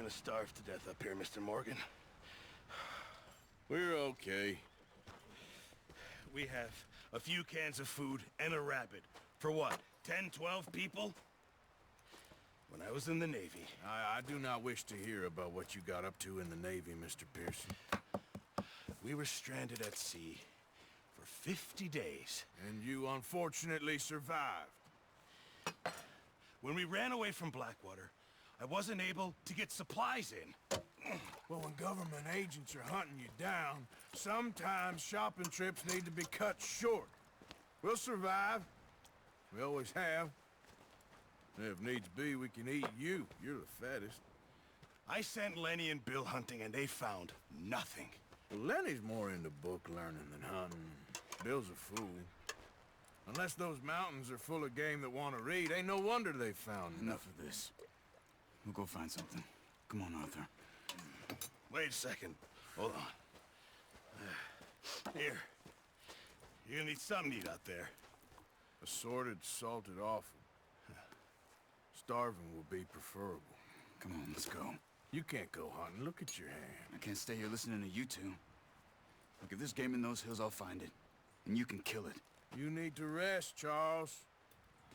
gonna starve to death up here, Mr. Morgan. We're okay. We have a few cans of food and a rabbit. For what, 10, 12 people? When I was in the Navy... I do not wish to hear about what you got up to in the Navy, Mr. Pearson. We were stranded at sea for 50 days. And you unfortunately survived. When we ran away from Blackwater, I wasn't able to get supplies in. Well, when government agents are hunting you down, sometimes shopping trips need to be cut short. We'll survive. We always have. And if needs be, we can eat you. You're the fattest. I sent Lenny and Bill hunting, and they found nothing. Well, Lenny's more into book learning than hunting. Bill's a fool. Unless those mountains are full of game that want to read, ain't no wonder they found Enough of this. We'll go find something. Come on, Arthur. Wait a second. Hold on. Here. You're gonna need something to eat out there. Assorted, salted offal. Starving will be preferable. Come on, let's go. You can't go hunting. Look at your hand. I can't stay here listening to you two. Look, if there's game in those hills, I'll find it. And you can kill it. You need to rest, Charles.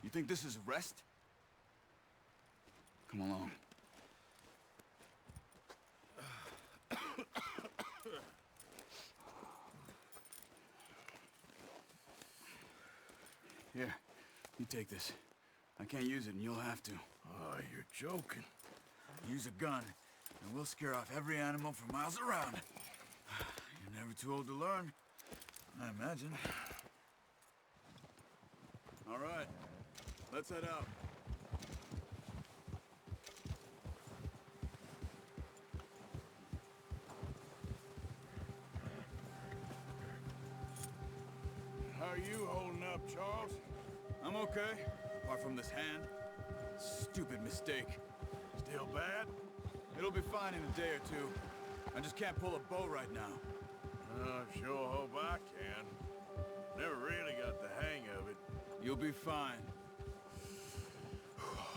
You think this is rest? Come along. Here, you take this. I can't use it, and you'll have to. Oh, you're joking. Use a gun, and we'll scare off every animal for miles around. You're never too old to learn, I imagine. All right, let's head out. How are you holding up, Charles? I'm okay, apart from this hand. Stupid mistake. Still bad? It'll be fine in a day or two. I just can't pull a bow right now. I sure hope I can. Never really got the hang of it. You'll be fine.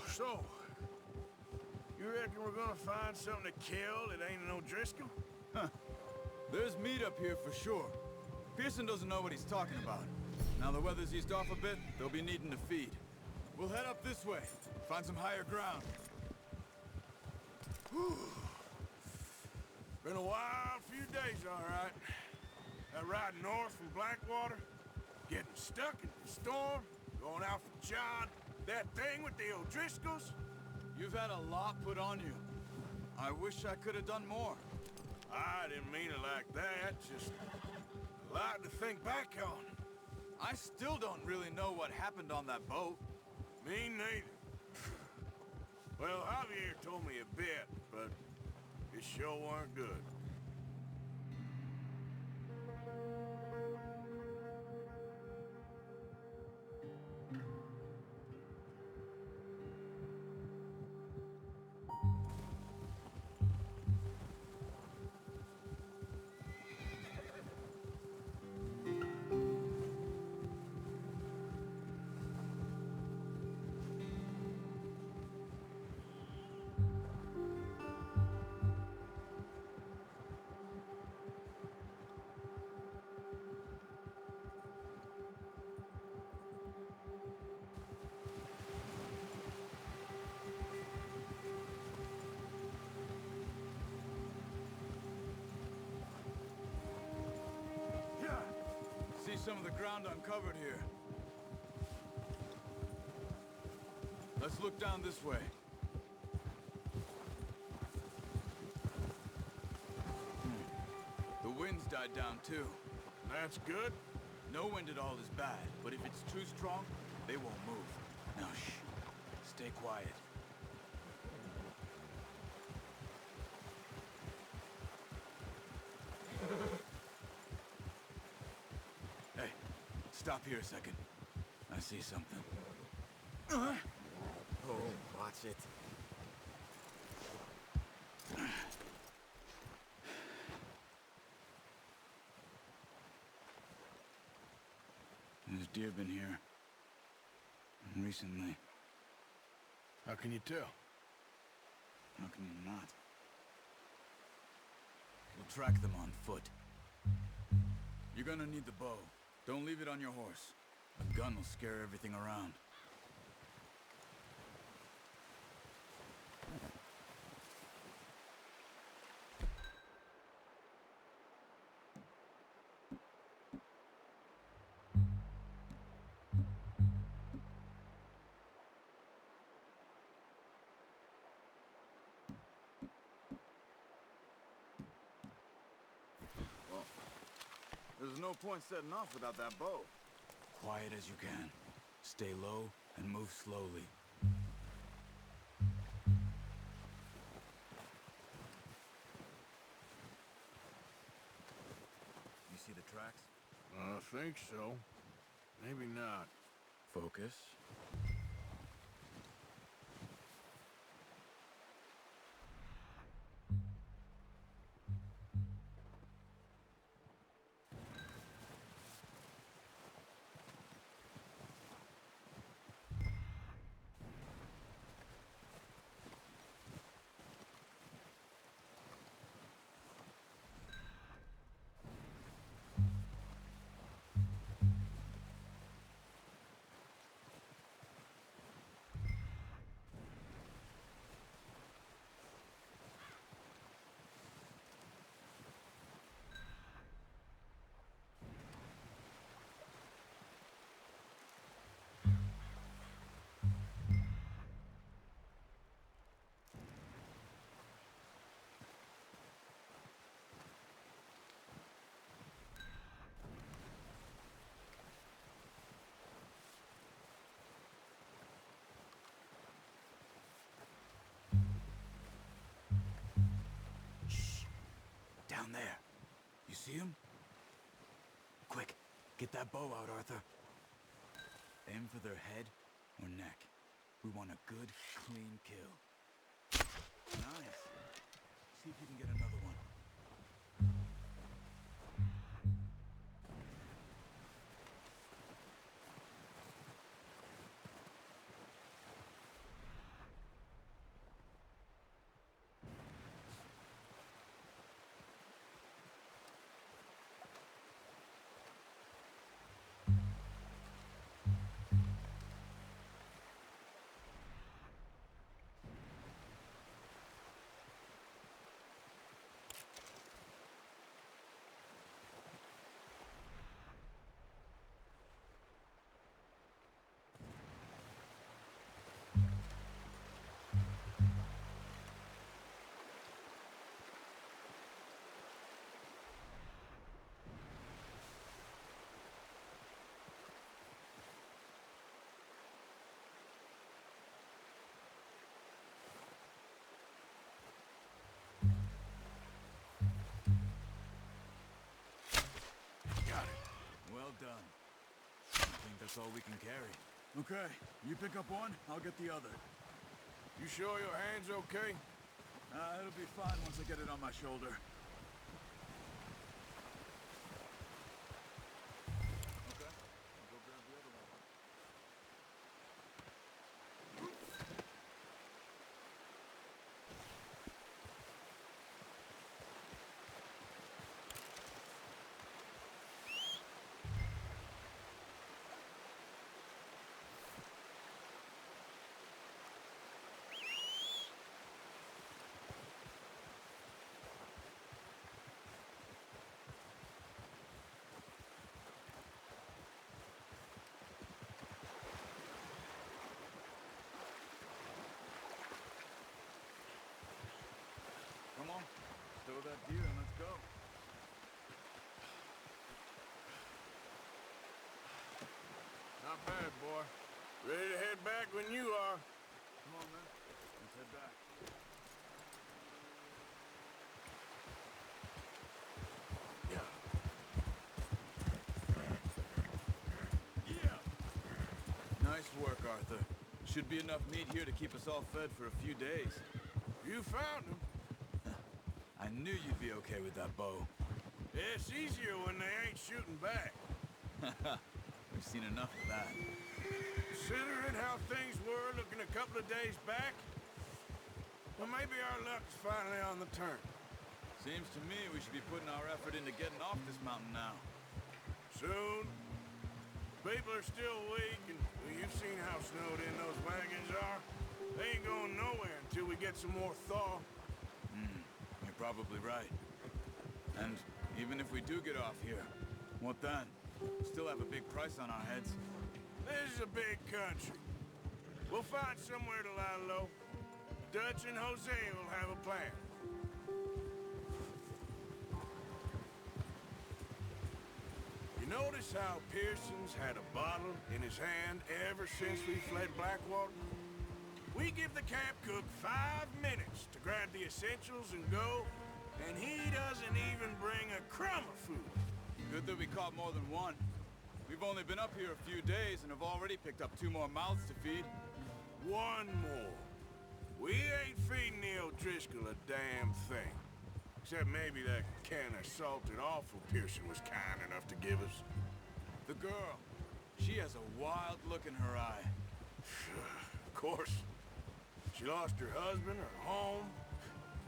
So, you reckon we're gonna find something to kill that ain't no Driscoll? Huh. There's meat up here for sure. Pearson doesn't know what he's talking about. Now the weather's eased off a bit, they'll be needing to feed. We'll head up this way, find some higher ground. Whew. Been a wild few days, all right. That ride north from Blackwater, getting stuck in the storm, going out for John, that thing with the O'Driscolls. You've had a lot put on you. I wish I could have done more. I didn't mean it like that, just a lot to think back on. I still don't really know what happened on that boat. Me neither. Well, Javier told me a bit, but it sure weren't good. See some of the ground uncovered here. Let's look down this way. The wind's died down too. That's good. No wind at all is bad, but if it's too strong, they won't move. Now shh. Stay quiet. Hey, stop here a second. I see something. Oh, watch it. There's deer been here. Recently. How can you tell? How can you not? We'll track them on foot. You're gonna need the bow. Don't leave it on your horse. A gun will scare everything around. There's no point setting off without that bow. Quiet as you can. Stay low and move slowly. You see the tracks? I think so. Maybe not. Focus. Down there. You see him? Quick, get that bow out, Arthur. Aim for their head or neck. We want a good, clean kill. Nice. See if you can get another one. Well done. I think that's all we can carry. Okay, you pick up one, I'll get the other. You sure your hand's okay? It'll be fine once I get it on my shoulder. Okay, I'll go grab the other one. Come on, throw that deer and let's go. Not bad, boy. Ready to head back when you are. Come on, man. Let's head back. Yeah. Nice work, Arthur. Should be enough meat here to keep us all fed for a few days. You found him. I knew you'd be okay with that bow. It's easier when they ain't shooting back. We've seen enough of that. Considering how things were looking a couple of days back, well, maybe our luck's finally on the turn. Seems to me we should be putting our effort into getting off this mountain now. Soon. People are still weak, and well, you've seen how snowed in those wagons are. They ain't going nowhere until we get some more thaw. You're probably right. And even if we do get off here, what then? Still have a big price on our heads. This is a big country. We'll find somewhere to lie low. Dutch and Jose will have a plan. You notice how Pearson's had a bottle in his hand ever since we fled Blackwater? We give the camp cook 5 minutes to grab the essentials and go, and he doesn't even bring a crumb of food. Good that we caught more than one. We've only been up here a few days and have already picked up 2 more mouths to feed. 1 more. We ain't feeding the O'Driscoll a damn thing. Except maybe that can of salted offal Pearson was kind enough to give us. The girl, she has a wild look in her eye. Of course. She lost her husband, her home,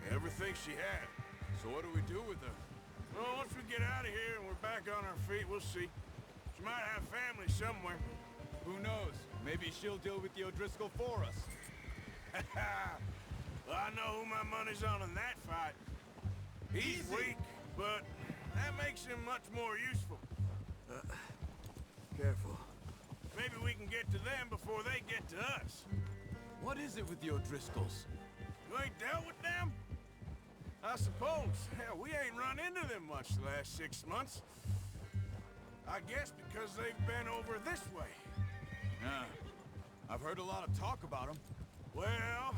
everything she had. So what do we do with her? Well, once we get out of here and we're back on our feet, we'll see. She might have family somewhere. Who knows? Maybe she'll deal with the O'Driscoll for us. Well, I know who my money's on in that fight. He's weak, but that makes him much more useful. Careful. Maybe we can get to them before they get to us. What is it with the O'Driscolls? You ain't dealt with them? I suppose. Hell, we ain't run into them much the last 6 months. I guess because they've been over this way. Yeah. I've heard a lot of talk about them. Well,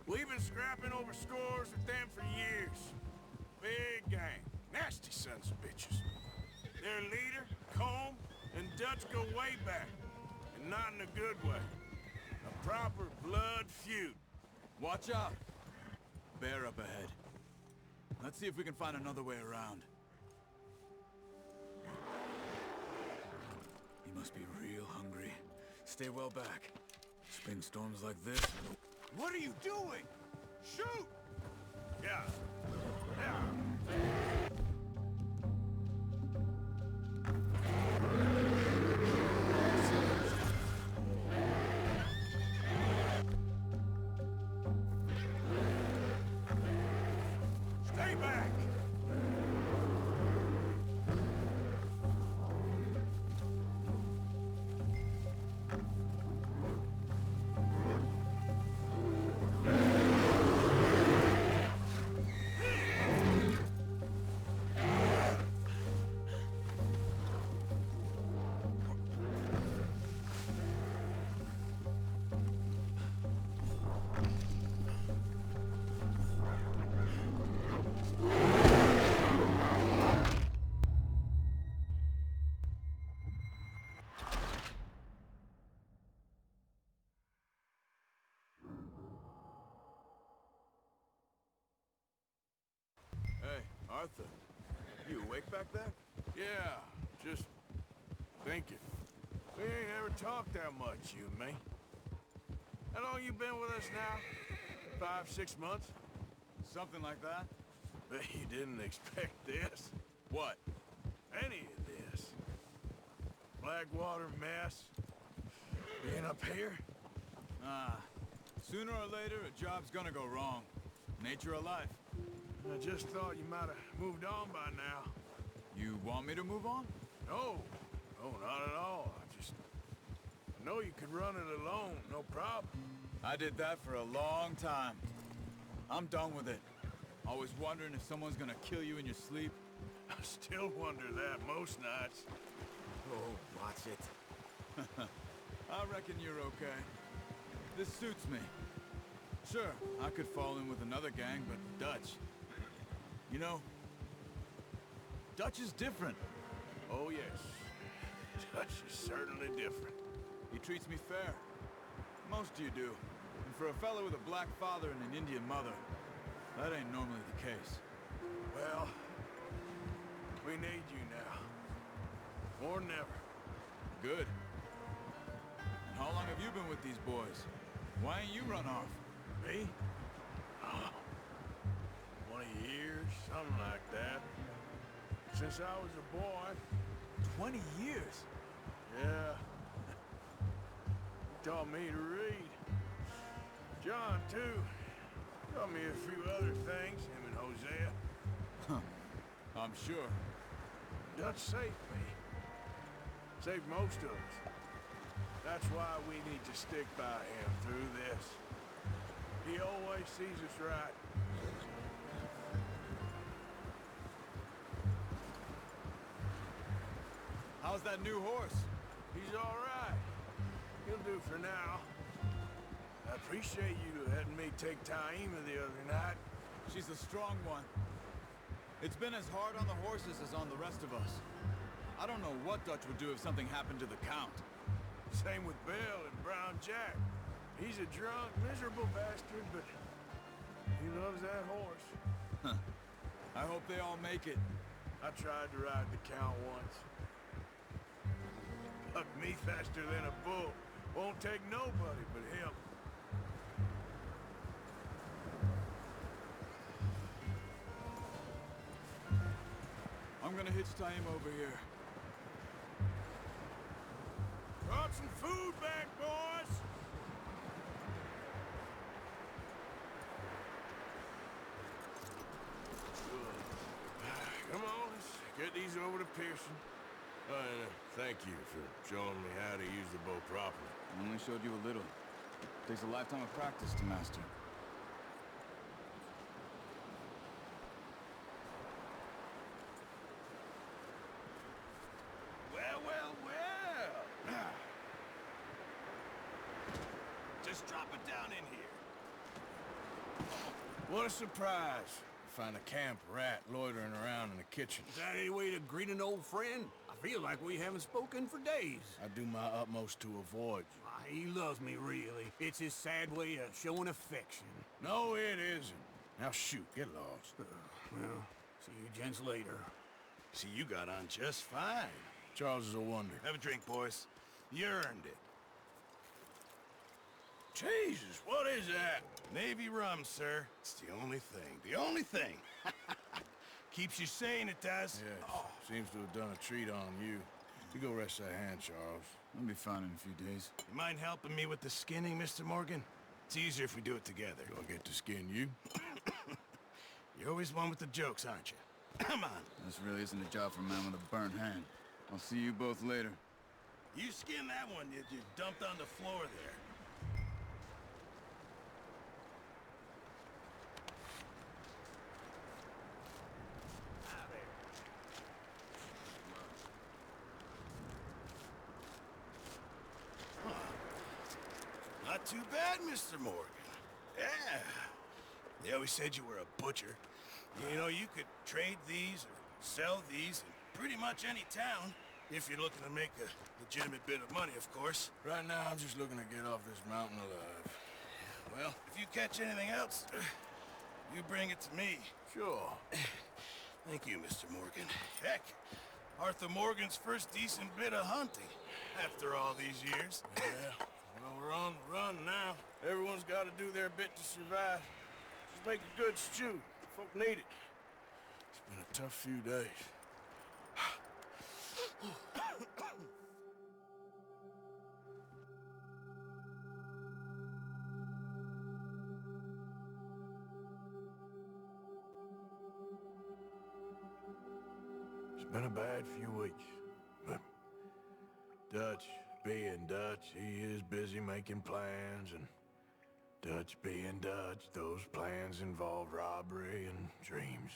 we've been scrapping over scores with them for years. Big gang. Nasty sons of bitches. Their leader, Combe, and Dutch go way back. And not in a good way. A proper blood feud. Watch out. Bear up ahead. Let's see if we can find another way around. He must be real hungry. Stay well back. Spring storms like this. What are you doing? Shoot! Yeah. Yeah. Stay back! Hey, Arthur. You awake back there? Yeah, just thinking. We ain't ever talked that much, you and me. How long you been with us now? 5, 6 months? Something like that? Bet you didn't expect this. What? Any of this. Blackwater mess. Being up here? Sooner or later, a job's gonna go wrong. Nature of life. I just thought you might have moved on by now. You want me to move on? No. No, not at all. I know you could run it alone, no problem. I did that for a long time. I'm done with it. Always wondering if someone's gonna kill you in your sleep. I still wonder that most nights. Oh, watch it. I reckon you're okay. This suits me. Sure, I could fall in with another gang, but Dutch... You know, Dutch is different. Oh, yes. Dutch is certainly different. He treats me fair. Most of you do. And for a fellow with a black father and an Indian mother, that ain't normally the case. Well, we need you now. More than ever. Good. And how long have you been with these boys? Why ain't you run off? Me? Oh, 20 years, something like that. Since I was a boy. 20 years? Yeah. He taught me to read. John, too. Taught me a few other things, him and Hosea. I'm sure. Dutch saved me. Saved most of us. That's why we need to stick by him through this. He always sees us right. How's that new horse? He's all right. He'll do for now. I appreciate you letting me take Taima the other night. She's a strong one. It's been as hard on the horses as on the rest of us. I don't know what Dutch would do if something happened to the Count. Same with Bill and Brown Jack. He's a drunk, miserable bastard, but he loves that horse. I hope they all make it. I tried to ride the Count once. Bucked me faster than a bull. Won't take nobody but him. I'm gonna hitch Taima over here. Brought some food back, boys! Come on, let's get these over to Pearson. And thank you for showing me how to use the bow properly. I only showed you a little. Takes a lifetime of practice to master. Well, well, well. Just drop it down in here. What a surprise. Find a camp rat loitering around in the kitchen. Is that any way to greet an old friend? I feel like we haven't spoken for days. I do my utmost to avoid you. He loves me, really. It's his sad way of showing affection. No, it isn't. Now shoot, get lost. Well, see you gents later. See, you got on just fine. Charles is a wonder. Have a drink, boys. You earned it. Jesus, what is that? Navy rum, sir. It's the only thing. The only thing. Keeps you sane, it does. Yes, seems to have done a treat on you. You go rest that hand, Charles. I'll be fine in a few days. You mind helping me with the skinning, Mr. Morgan? It's easier if we do it together. Do I get to skin you? You're always one with the jokes, aren't you? Come on. This really isn't a job for a man with a burnt hand. I'll see you both later. You skin that one you dumped on the floor there. Not too bad, Mr. Morgan. Yeah. They always said you were a butcher. You know, you could trade these or sell these in pretty much any town, if you're looking to make a legitimate bit of money, of course. Right now, I'm just looking to get off this mountain alive. Well, if you catch anything else, you bring it to me. Sure. Thank you, Mr. Morgan. Heck, Arthur Morgan's first decent bit of hunting after all these years. Yeah. Well, we're on the run now. Everyone's got to do their bit to survive. Just make a good stew. Folk need it. It's been a tough few days. It's been a bad few weeks, but Dutch being Dutch, he is busy making plans, and Dutch being Dutch, those plans involve robbery and dreams.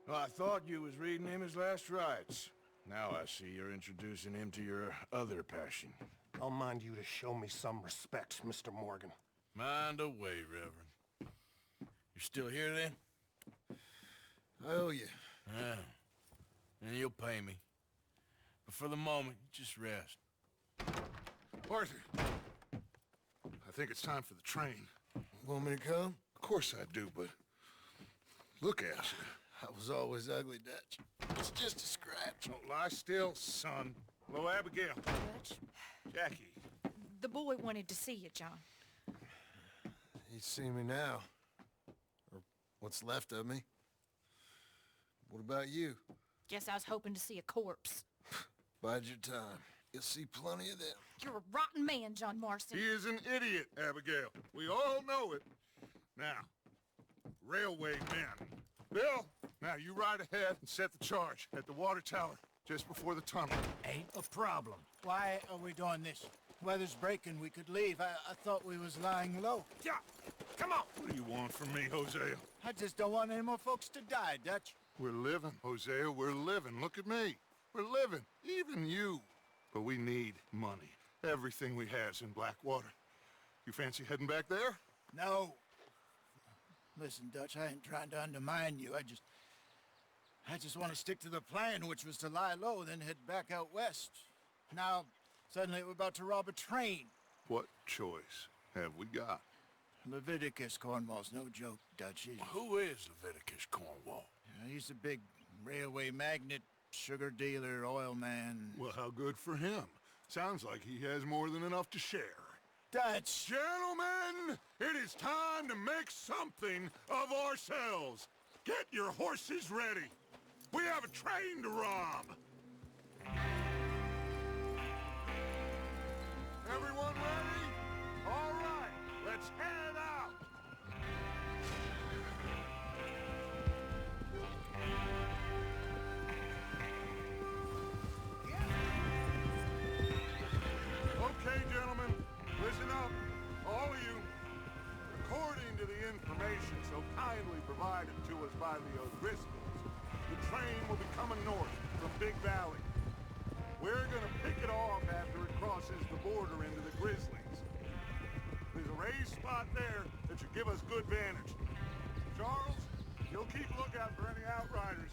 Well, I thought you was reading him his last rites. Now I see you're introducing him to your other passion. I'll mind you to show me some respect, Mr. Morgan. Mind away, Reverend. You're still here, then? I owe you. Yeah. And you'll pay me. But for the moment, just rest. Arthur, I think it's time for the train. Want me to come? Of course I do, but look at you. I was always ugly, Dutch. It's just a scratch. Don't lie still, son. Hello, Abigail. Dutch? Jackie. The boy wanted to see you, John. He's seen me now. Or what's left of me. What about you? Guess I was hoping to see a corpse. Bide your time. You'll see plenty of them. You're a rotten man, John Marston. He is an idiot, Abigail. We all know it. Now, railway men. Bill, now you ride ahead and set the charge at the water tower just before the tunnel. Ain't a problem. Why are we doing this? Weather's breaking. We could leave. I thought we was lying low. Yeah, come on. What do you want from me, Hosea? I just don't want any more folks to die, Dutch. We're living, Hosea. We're living. Look at me. We're living. Even you. But we need money. Everything we has in Blackwater. You fancy heading back there? No. Listen, Dutch, I ain't trying to undermine you. I just want to stick to the plan, which was to lie low, then head back out west. Now, suddenly we're about to rob a train. What choice have we got? Leviticus Cornwall's no joke, Dutch. Who is Leviticus Cornwall? He's a big railway magnate, sugar dealer, oil man. Well, how good for him. Sounds like he has more than enough to share. Dutch! Gentlemen, it is time to make something of ourselves. Get your horses ready. We have a train to rob. Everyone ready? All right, let's head out. Okay, gentlemen, listen up, all of you. According to the information so kindly provided to us by the O'Driscolls, the train will be coming north from Big Valley. We're gonna pick it off after it crosses the border into the Grizzlies. There's a raised spot there that should give us good vantage. Charles, you'll keep lookout for any outriders.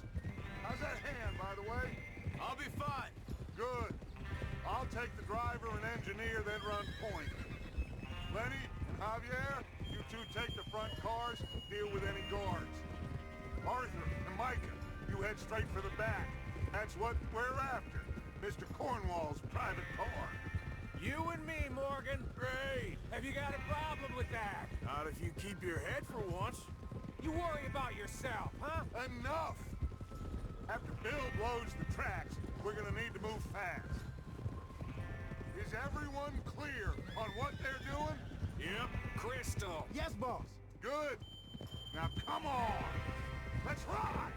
How's that hand, by the way? I'll be fine. Good. I'll take the driver and engineer, then run point. Lenny and Javier, you two take the front cars, deal with any guards. Arthur and Micah, you head straight for the back. That's what we're after. Mr. Cornwall's private car. You and me, Morgan. Great. Have you got a problem with that? Not if you keep your head for once. You worry about yourself, huh? Enough! After Bill blows the tracks, we're gonna need to move fast. Is everyone clear on what they're doing? Yep. Crystal. Yes, boss. Good. Now come on! Let's ride!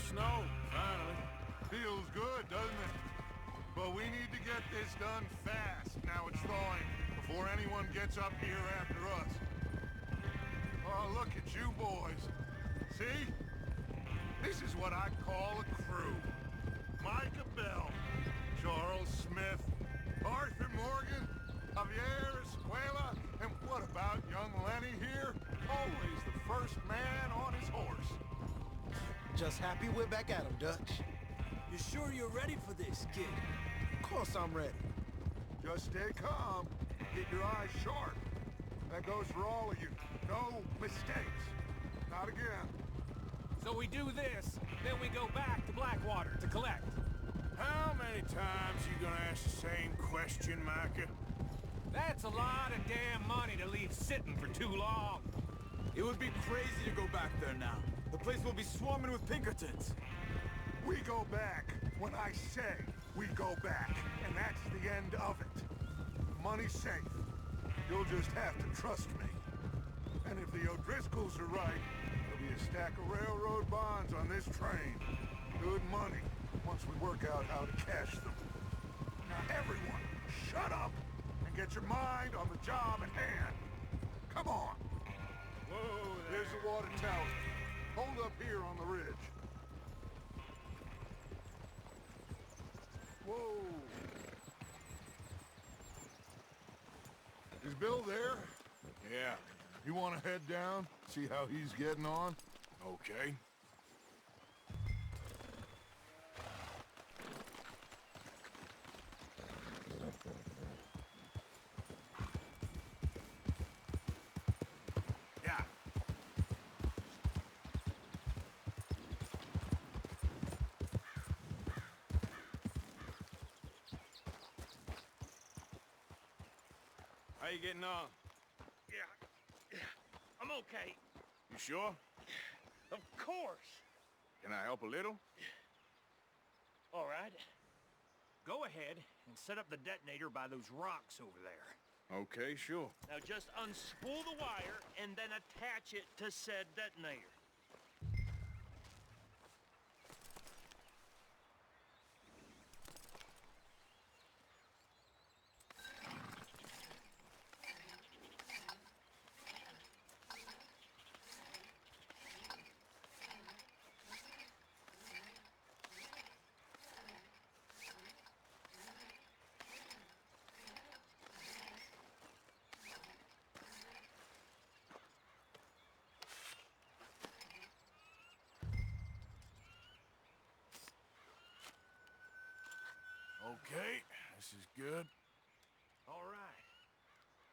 Snow, finally. Feels good, doesn't it? But we need to get this done fast. Now it's thawing, before anyone gets up here after us. Oh, look at you boys. See? This is what I call a crew. Micah Bell, Charles Smith, Arthur Morgan, Javier Escuela, and what about young Lenny here? Always the first man on his horse. Just happy we're back at him, Dutch. You sure you're ready for this, kid? Of course I'm ready. Just stay calm. Keep your eyes sharp. That goes for all of you. No mistakes. Not again. So we do this, then we go back to Blackwater to collect. How many times you gonna ask the same question, Micah? That's a lot of damn money to leave sitting for too long. It would be crazy to go back there now. The place will be swarming with Pinkertons. We go back when I say we go back, and that's the end of it. Money's safe. You'll just have to trust me. And if the O'Driscolls are right, there'll be a stack of railroad bonds on this train. Good money, once we work out how to cash them. Now everyone, shut up and get your mind on the job at hand. Come on. Whoa, there's the water tower. Hold up here on the ridge. Whoa. Is Bill there? Yeah, You want to head down, see how he's getting on? okay. Yeah. How you getting on? Yeah, I'm okay. You sure? Of course. Can I help a little? All right. Go ahead and set up the detonator by those rocks over there. Okay, sure. Now just unspool the wire and then attach it to said detonator. Okay, this is good. All right.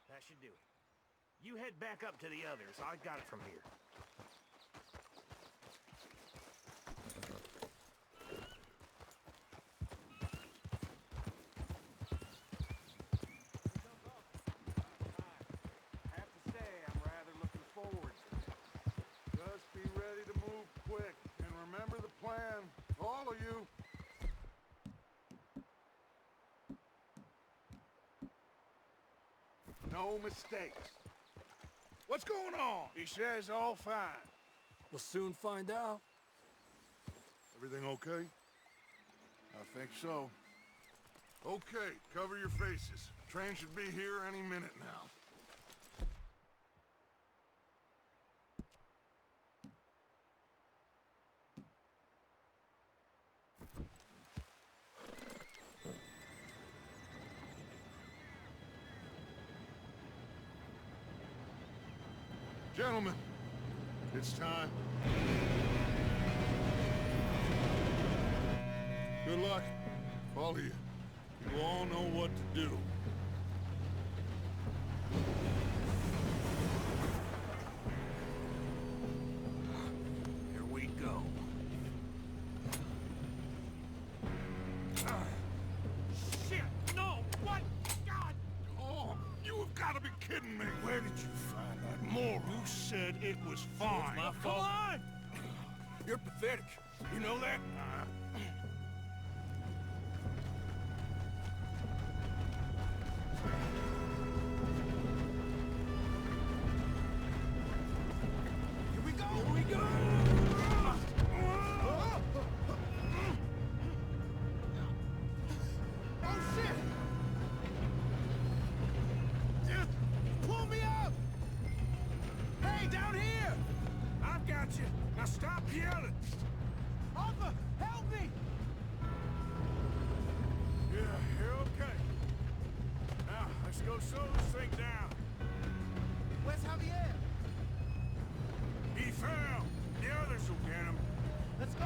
That should do it. You head back up to the others. I got it from here. I have to say, I'm rather looking forward to it. Just be ready to move quick, and remember the plan, all of you. No mistakes. What's going on? He says all fine. We'll soon find out. Everything okay? I think so. Okay, cover your faces. Train should be here any minute now. Gentlemen, it's time. Good luck, all of you. You all know what to do. Here we go. Shit! No! What? God! Oh, you have got to be kidding me. Where did you find that moron? You said it was fine. My fault. Come on! You're pathetic. You know that? Here we go! Here we go! Oh, shit! Just pull me up! Hey, down here! I've got you. Now stop yelling. Arthur, help me! Yeah, you're okay. Now, let's go slow this thing down. Where's Javier? He fell. The others will get him. Let's go!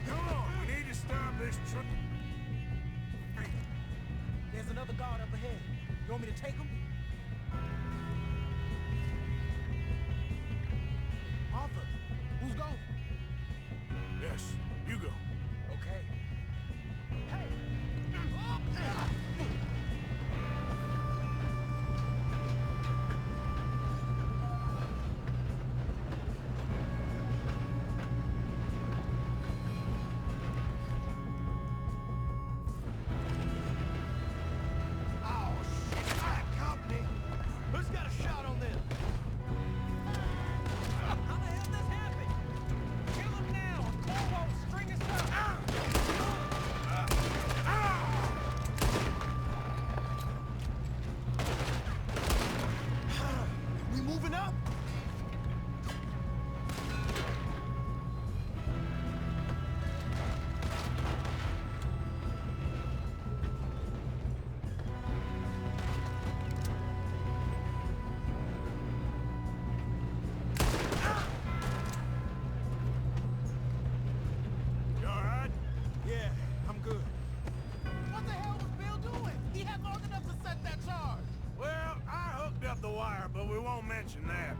Come on, we need to stop this truck. There's another guard up ahead. You want me to take him? Arthur, who's going? Yes, you go. Okay. Hey! Oh, shit! Come catching that.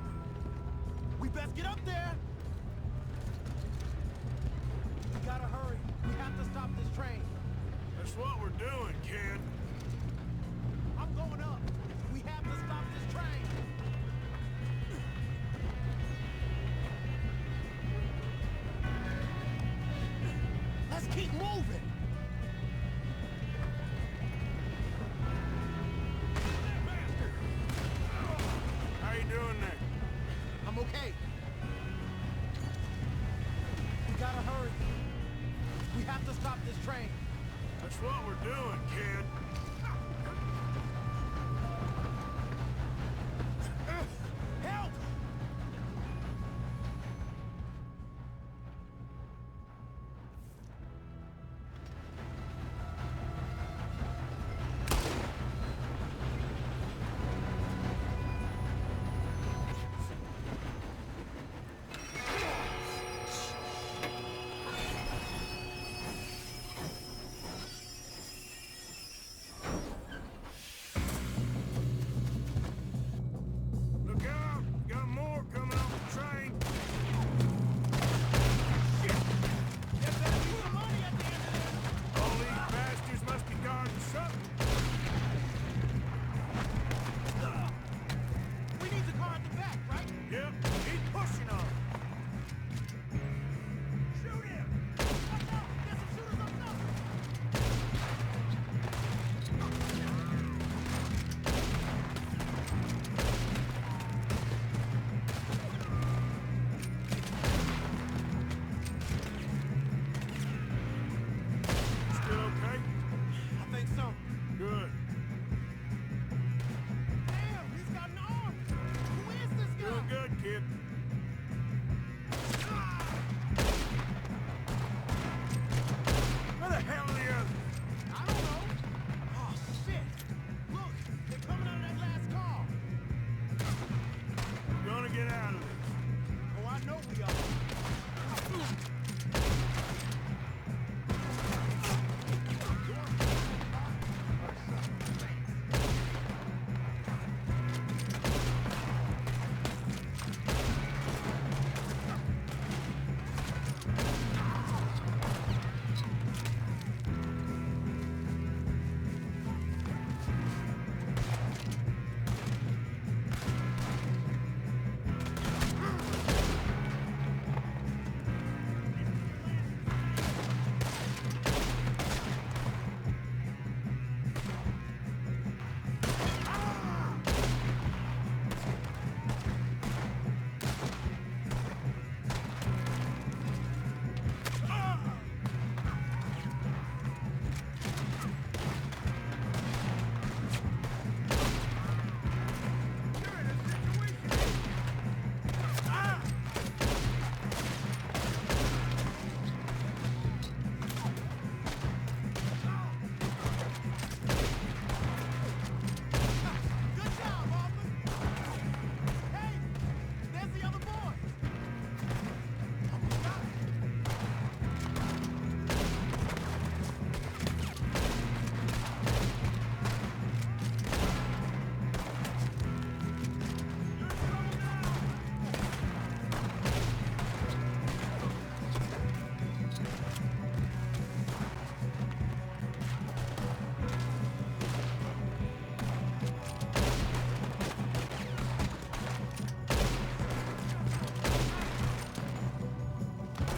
We best get up there! We gotta hurry. We have to stop this train. That's what we're doing, kid. I'm going up. We have to stop this train. Let's keep moving. How you doing there? I'm okay. We gotta hurry. We have to stop this train. That's what we're doing, kid. Help! Look out! Got more coming off the train. There better be some money at the end of this. All these bastards must be guarding something. We need the car at the back, right? Yep, keep pushing on. Shoot him! Watch out! There's some shooters up top! Still okay? I think so. Good. Damn, he's got an arm! Who is this guy? Doing good, kid. Where the hell are the others? I don't know. Oh, shit! Look, they're coming out of that last car. We're gonna get out of this. Oh, I know we are. Good job, Arthur! Hey! There's the other boys!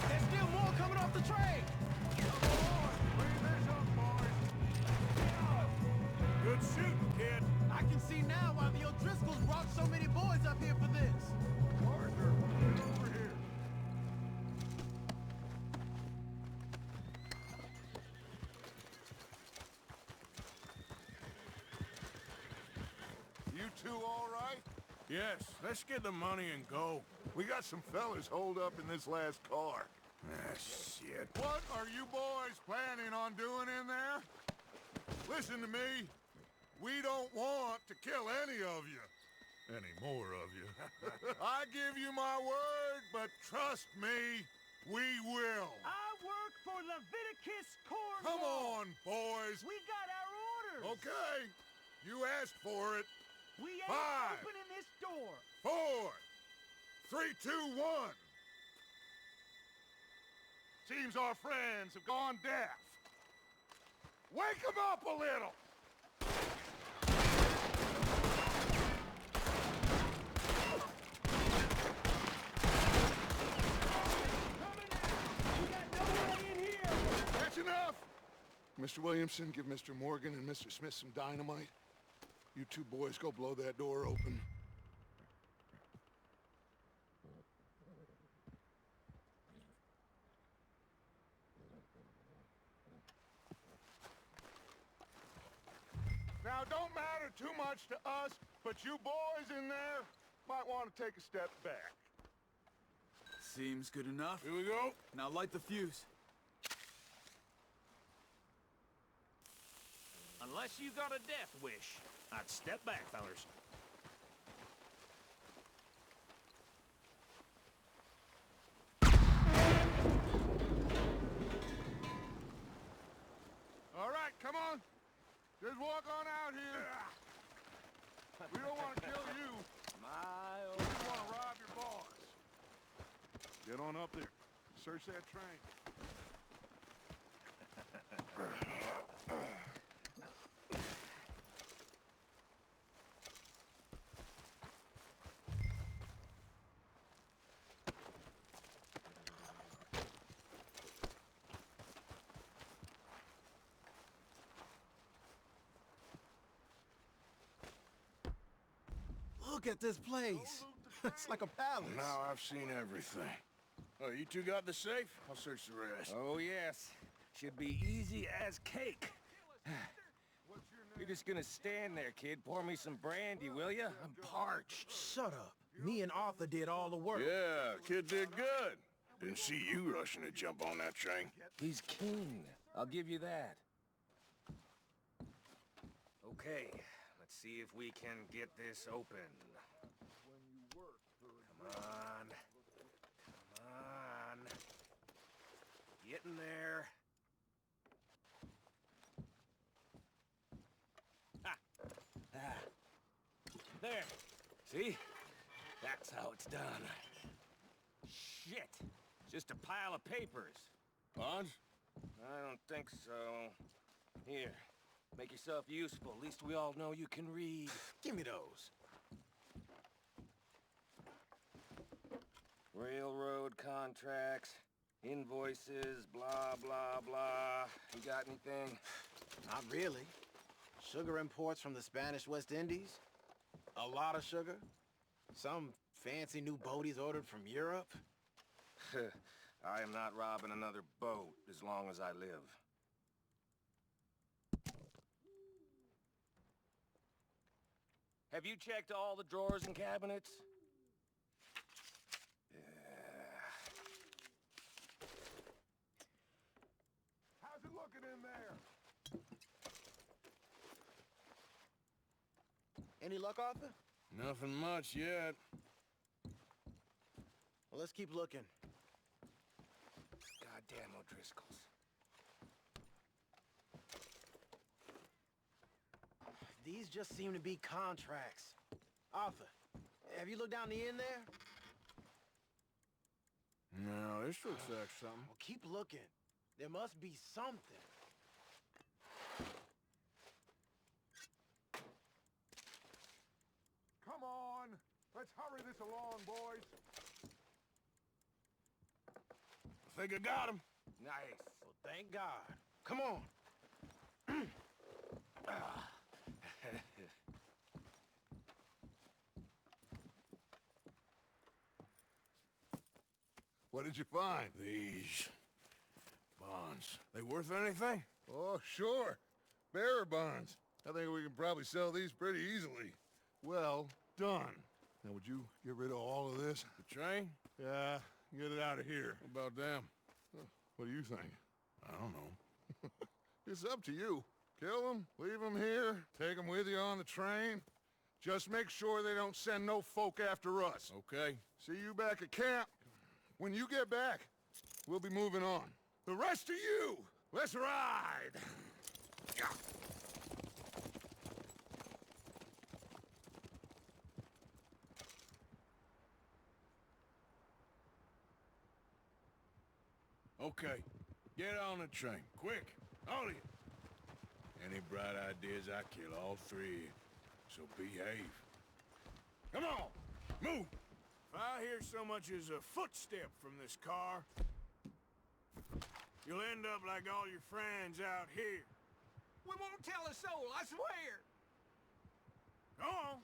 There's still more coming off the train! Good shooting, kid. I can see now why the O'Driscolls brought so many boys up here for this. Arthur, get over here. You two all right? Yes, let's get the money and go. We got some fellas holed up in this last car. Ah, shit. What are you boys planning on doing in there? Listen to me. We don't want to kill any of you. Any more of you. I give you my word, but trust me, we will. I work for Leviticus Cornwall. Come on, boys. We got our orders. Okay. You asked for it. We ain't Five, opening this door 4, 3, 2, 1. Seems our friends have gone deaf. Wake them up a little! That's enough! Mr. Williamson, give Mr. Morgan and Mr. Smith some dynamite. You two boys go blow that door open. Now, don't matter too much to us, but you boys in there might want to take a step back. Seems good enough. Here we go. Now light the fuse. Unless you got a death wish, I'd step back, fellers. All right, come on. Just walk on out here. We don't want to kill you. We just want to rob your boss. Get on up there. Search that train. Look at this place. It's like a palace. Now I've seen everything. Oh, you two got the safe? I'll search the rest. Oh, yes. Should be easy as cake. You're just gonna stand there, kid. Pour me some brandy, will ya? I'm parched. Shut up. Me and Arthur did all the work. Yeah, kid did good. Didn't see you rushing to jump on that train. He's keen. I'll give you that. Okay, let's see if we can get this open. Come on. Come on. Get in there. There. See? That's how it's done. Shit. Just a pile of papers. Bonds? I don't think so. Here. Make yourself useful. At least we all know you can read. Give me those. Railroad contracts, invoices, blah, blah, blah. You got anything? Not really. Sugar imports from the Spanish West Indies. A lot of sugar. Some fancy new boat he's ordered from Europe. I am not robbing another boat as long as I live. Have you checked all the drawers and cabinets? How's it looking in there? Any luck, Arthur? Nothing much yet. Well, let's keep looking. Goddamn O'Driscolls. These just seem to be contracts. Arthur, have you looked down the end there? No, this looks like something. Well, keep looking. There must be something. Come on. Let's hurry this along, boys. I think I got him. Nice. Well, thank God. Come on. What did you find? These bonds. They worth anything? Oh, sure. Bearer bonds. I think we can probably sell these pretty easily. Well done. Now, would you get rid of all of this? The train? Yeah, get it out of here. What about them? What do you think? I don't know. It's up to you. Kill them, leave them here, take them with you on the train. Just make sure they don't send no folk after us. Okay. See you back at camp. When you get back, we'll be moving on. The rest of you, let's ride! Okay, get on the train, quick, all of you. Any bright ideas, I kill all three, so behave. Come on, move! If I hear so much as a footstep from this car, you'll end up like all your friends out here. We won't tell a soul, I swear! Go on.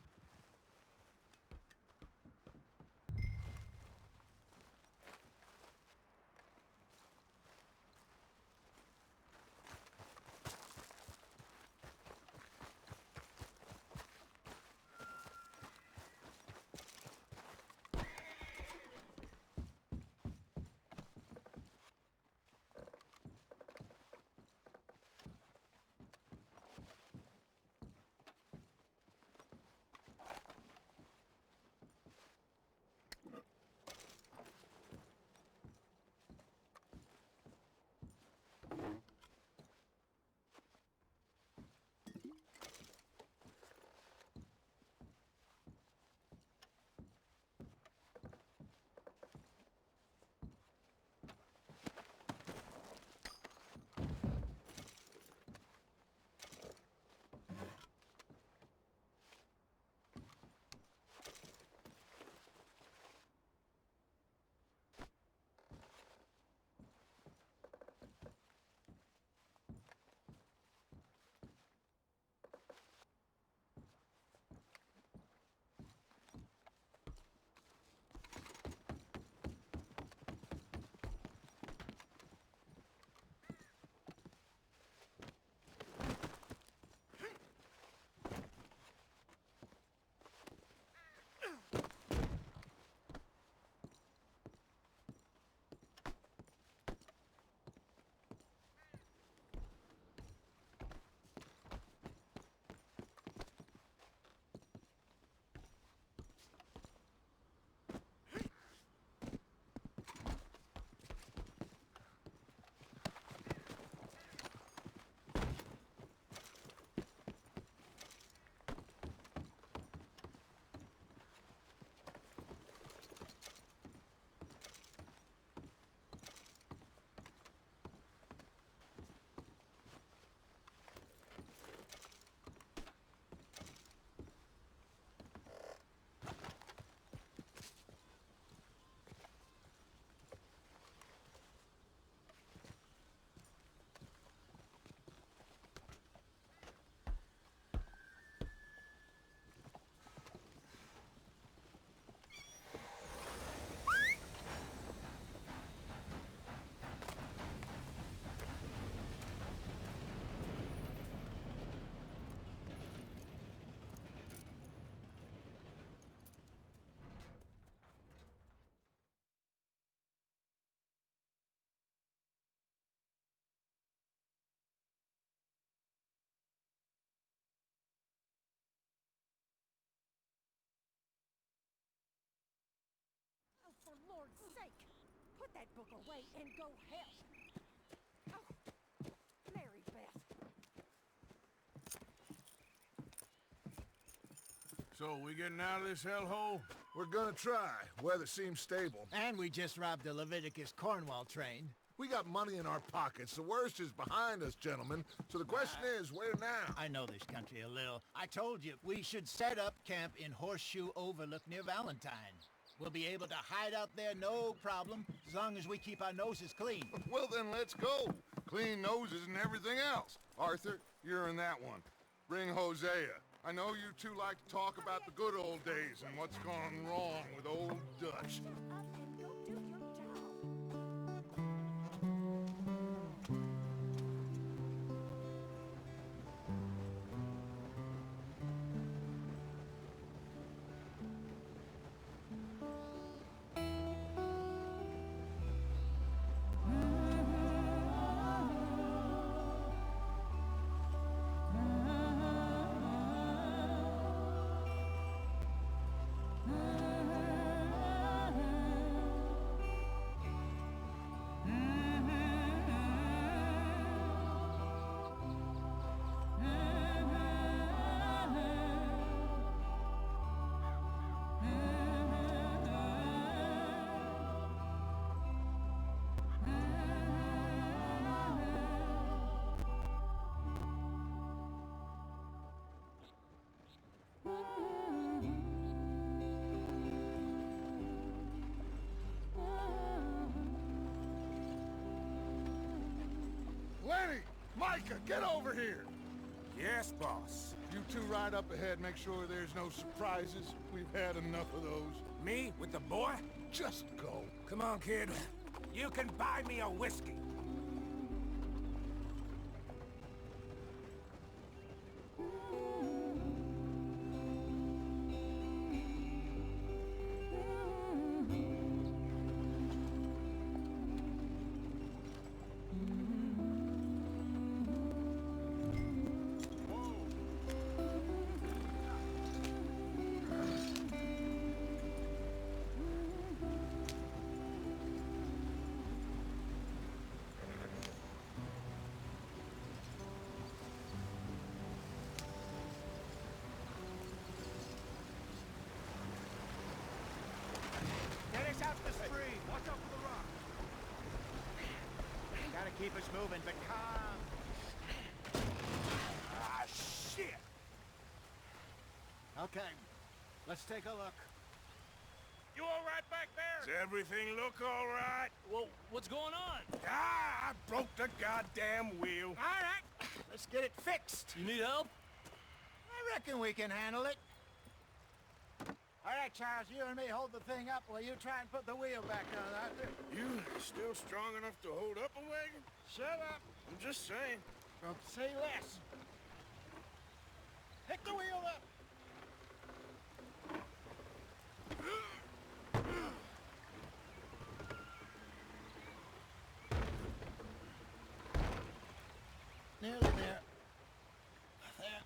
Oh, for Lord's sake! Put that book away and go help! Oh, Mary Beth. So, we getting out of this hellhole? We're gonna try. Weather seems stable. And we just robbed the Leviticus Cornwall train. We got money in our pockets. The worst is behind us, gentlemen. So the question is, where now? I know this country a little. I told you, we should set up camp in Horseshoe Overlook near Valentine. We'll be able to hide out there, no problem, as long as we keep our noses clean. Well, then let's go. Clean noses and everything else. Arthur, you're in that one. Bring Hosea. I know you two like to talk about the good old days and what's gone wrong with old Dutch. Up and go do your job. Micah, get over here! Yes, boss. You two ride up ahead, make sure there's no surprises. We've had enough of those. Me with the boy? Just go. Come on, kid. You can buy me a whiskey. Get us out the street. Watch out for the rock. Gotta keep us moving, but calm. Ah, shit! Okay, let's take a look. You all right back there? Does everything look all right? Well, what's going on? Ah, I broke the goddamn wheel. All right, let's get it fixed. You need help? I reckon we can handle it. All right, Charles, you and me hold the thing up while you try and put the wheel back on, Arthur. You still strong enough to hold up a wagon? Shut up. I'm just saying. Don't say less. Pick the wheel up. Nearly there. There.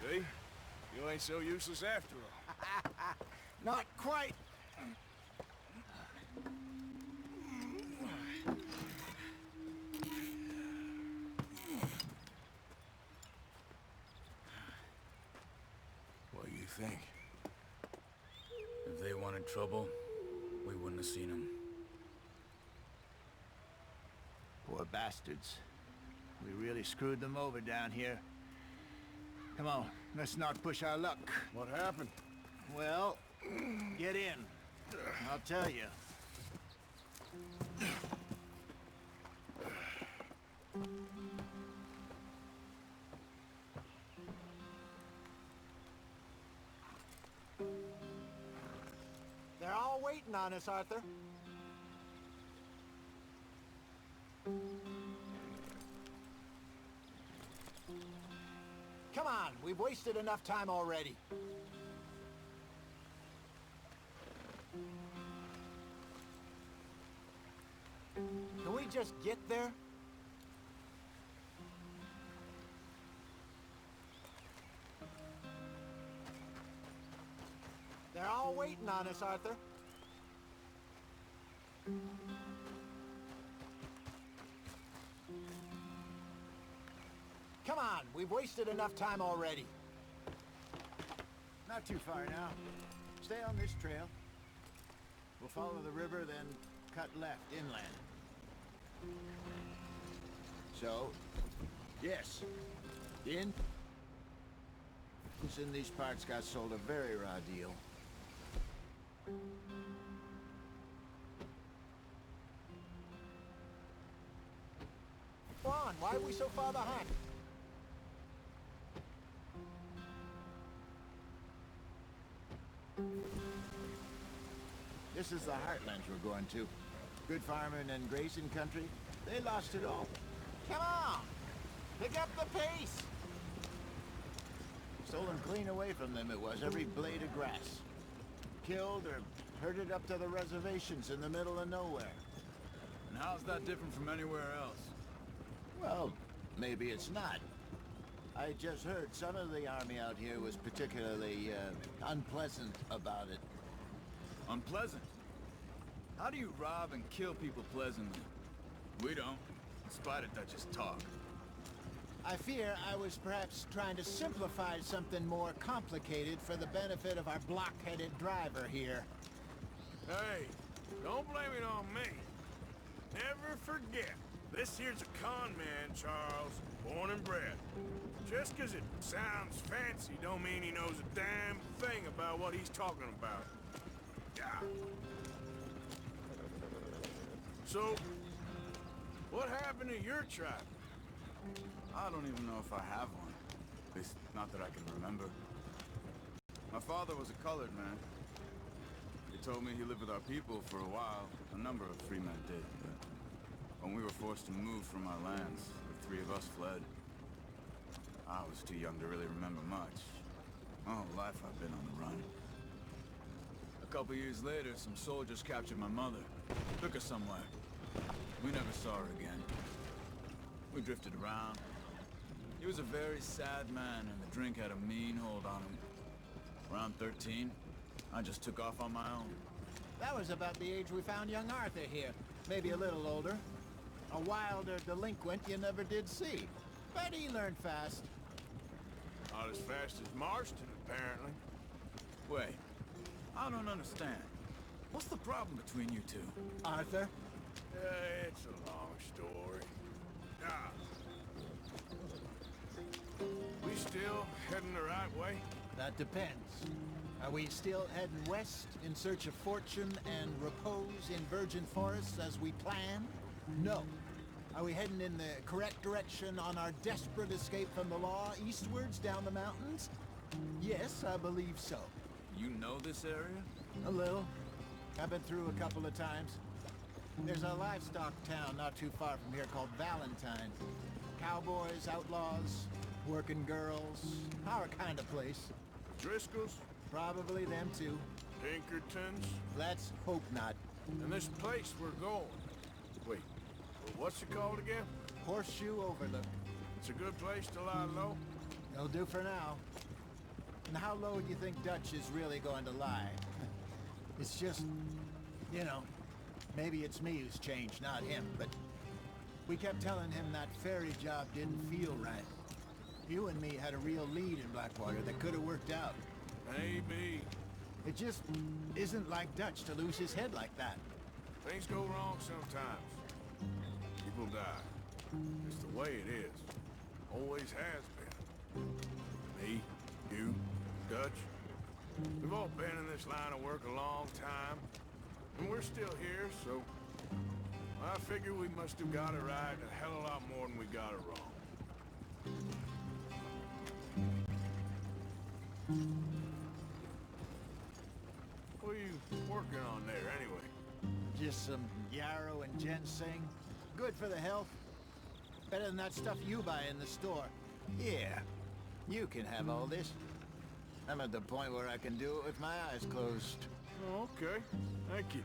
See? You ain't so useless after all. Not quite. What do you think? If they wanted trouble, we wouldn't have seen them. Poor bastards. We really screwed them over down here. Come on, let's not push our luck. What happened? Well, get in. I'll tell you. They're all waiting on us, Arthur. Come on, we've wasted enough time already. Can we just get there? They're all waiting on us, Arthur. Come on, we've wasted enough time already. Not too far now. Stay on this trail. We'll follow the river, then cut left inland. So, yes, in these parts got sold a very raw deal. Come on, why are we so far behind? This is the heartlands we're going to. Good farming and grazing country. They lost it all. Come on! Pick up the pace! Stolen clean away from them it was, every blade of grass. Killed or herded up to the reservations in the middle of nowhere. And how's that different from anywhere else? Well, maybe it's not. I just heard some of the army out here was particularly unpleasant about it. Unpleasant? How do you rob and kill people pleasantly? We don't. Spider Dutch's talk. I fear I was perhaps trying to simplify something more complicated for the benefit of our block-headed driver here. Hey, don't blame it on me. Never forget, this here's a con man, Charles, born and bred. Just 'cause it sounds fancy don't mean he knows a damn thing about what he's talking about. Yeah. So, What happened to your tribe? I don't even know if I have one. At least, not that I can remember. My father was a colored man. He told me he lived with our people for a while. A number of free men did, but when we were forced to move from our lands, the three of us fled. I was too young to really remember much. My whole life I've been on the run. A couple years later, some soldiers captured my mother. Took her somewhere. We never saw her again. We drifted around. He was a very sad man, and the drink had a mean hold on him. Around 13, I just took off on my own. That was about the age we found young Arthur here. Maybe a little older. A wilder delinquent you never did see. But he learned fast. Not as fast as Marston, apparently. Wait, I don't understand. What's the problem between you two? Arthur? It's a long story. Ah. We still heading the right way? That depends. Are we still heading west in search of fortune and repose in virgin forests as we planned? No. Are we heading in the correct direction on our desperate escape from the law eastwards down the mountains? Yes, I believe so. You know this area? A little. I've been through a couple of times. There's a livestock town not too far from here called Valentine. Cowboys, outlaws, working girls, our kind of place. Driscoll's? Probably them too. Pinkertons? Let's hope not. And this place we're going. Wait, what's it called again? Horseshoe Overlook. It's a good place to lie low? It'll do for now. And how low do you think Dutch is really going to lie? It's just, you know, maybe it's me who's changed, not him, but we kept telling him that ferry job didn't feel right. You and me had a real lead in Blackwater that could have worked out. Maybe. It just isn't like Dutch to lose his head like that. Things go wrong sometimes. People die. It's the way it is. Always has been. Me, you, Dutch. We've all been in this line of work a long time. And we're still here, so I figure we must have got it right a hell of a lot more than we got it wrong. What are you working on there, anyway? Just some yarrow and ginseng. Good for the health. Better than that stuff you buy in the store. Yeah, you can have all this. I'm at the point where I can do it with my eyes closed. Oh, okay. Thank you.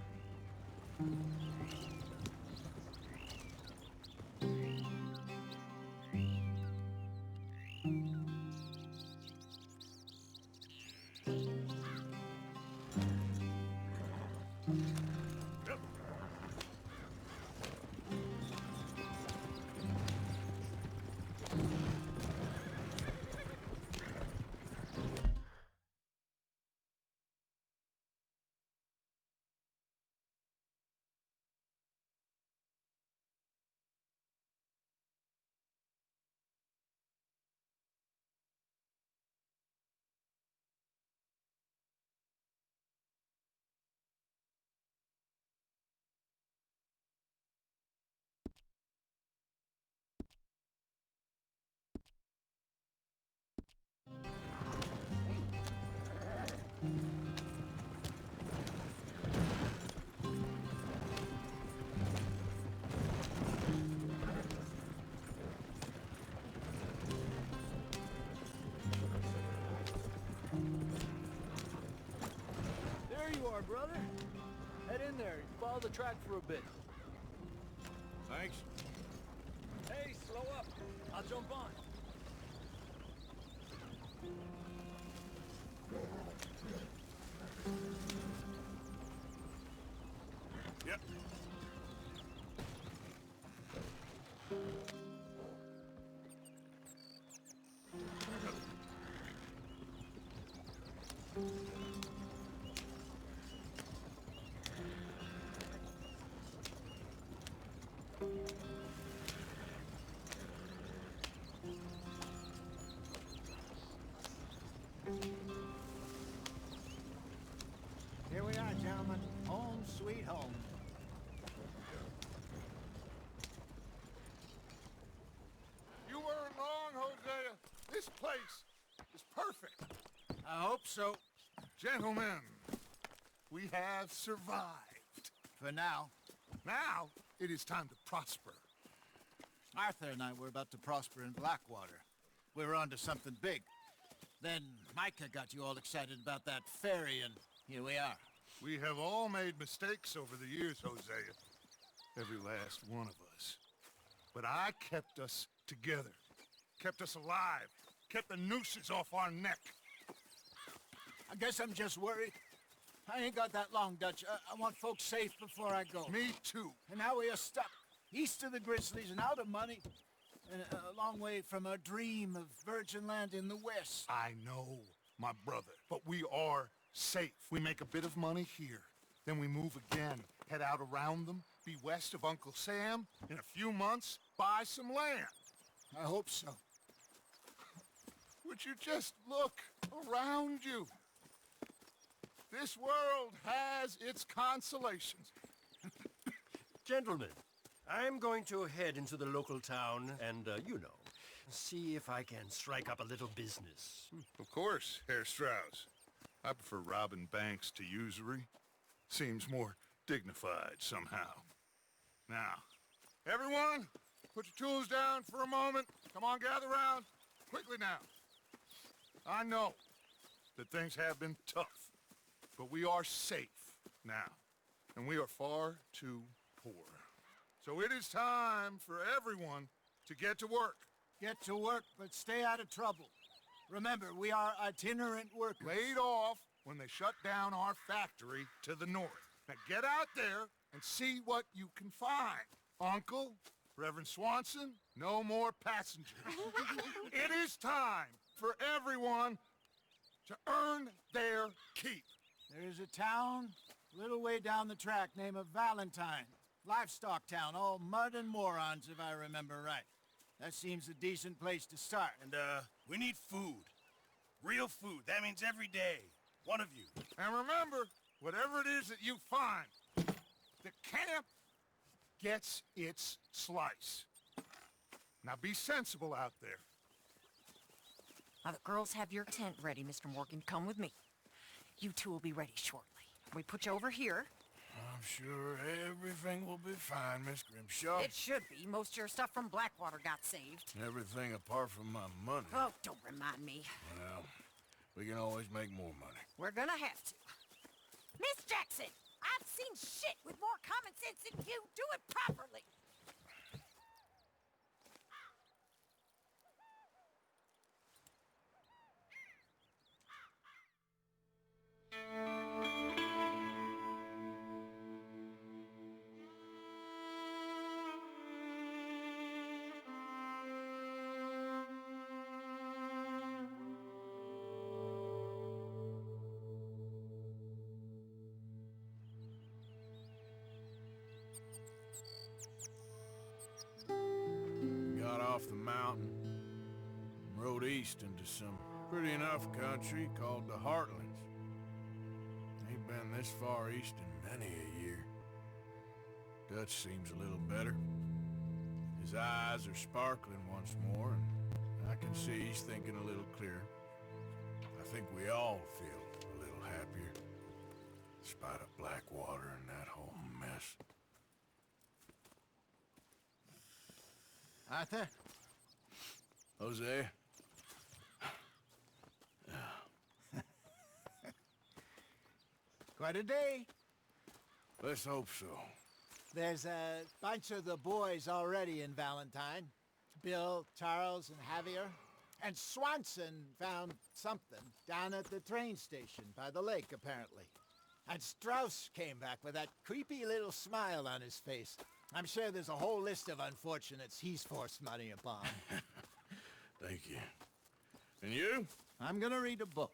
Yep. There you are, brother. Head in there. Follow the track for a bit. Thanks. Hey, slow up. I'll jump on. Yep. Here we are, gentlemen. Home sweet home. so. Gentlemen, we have survived. For now. Now, it is time to prosper. Arthur and I were about to prosper in Blackwater. We were onto something big. Then Micah got you all excited about that ferry, and here we are. We have all made mistakes over the years, Hosea. Every last one of us. But I kept us together. Kept us alive. Kept the nooses off our neck. I guess I'm just worried. I ain't got that long, Dutch. I want folks safe before I go. Me too. And now we are stuck. East of the Grizzlies and out of money. And a long way from our dream of virgin land in the west. I know, my brother. But we are safe. We make a bit of money here. Then we move again. Head out around them. Be west of Uncle Sam. In a few months, buy some land. I hope so. Would you just look around you? This world has its consolations. Gentlemen, I'm going to head into the local town and, you know, see if I can strike up a little business. Of course, Herr Strauss. I prefer robbing banks to usury. Seems more dignified somehow. Now, everyone, put your tools down for a moment. Come on, gather round. Quickly now. I know that things have been tough, but we are safe now, and we are far too poor. So it is time for everyone to get to work. Get to work, but stay out of trouble. Remember, we are itinerant workers. Laid off when they shut down our factory to the north. Now get out there and see what you can find. Uncle, Reverend Swanson, no more passengers. It is time for everyone to earn their keep. There is a town a little way down the track named Valentine. Livestock town, all mud and morons, if I remember right. That seems a decent place to start. And, we need food. Real food. That means every day. One of you. And remember, whatever it is that you find, the camp gets its slice. Now be sensible out there. Now the girls have your tent ready, Mr. Morgan. Come with me. You two will be ready shortly. We put you over here. I'm sure everything will be fine, Miss Grimshaw. It should be. Most of your stuff from Blackwater got saved. Everything apart from my money. Oh, don't remind me. Well, we can always make more money. We're gonna have to. Miss Jackson, I've seen shit with more common sense than you. Do it properly. Got off the mountain, rode east into some pretty enough country called the Heartlands. Ain't been this far east in many a year. Dutch seems a little better. His eyes are sparkling once more, and I can see he's thinking a little clearer. I think we all feel a little happier, in spite of Blackwater and that whole mess. Arthur? Jose? Quite a day. Let's hope so. There's a bunch of the boys already in Valentine. Bill, Charles, and Javier. And Swanson found something down at the train station by the lake, apparently. And Strauss came back with that creepy little smile on his face. I'm sure there's a whole list of unfortunates he's forced money upon. Thank you. And you? I'm gonna read a book.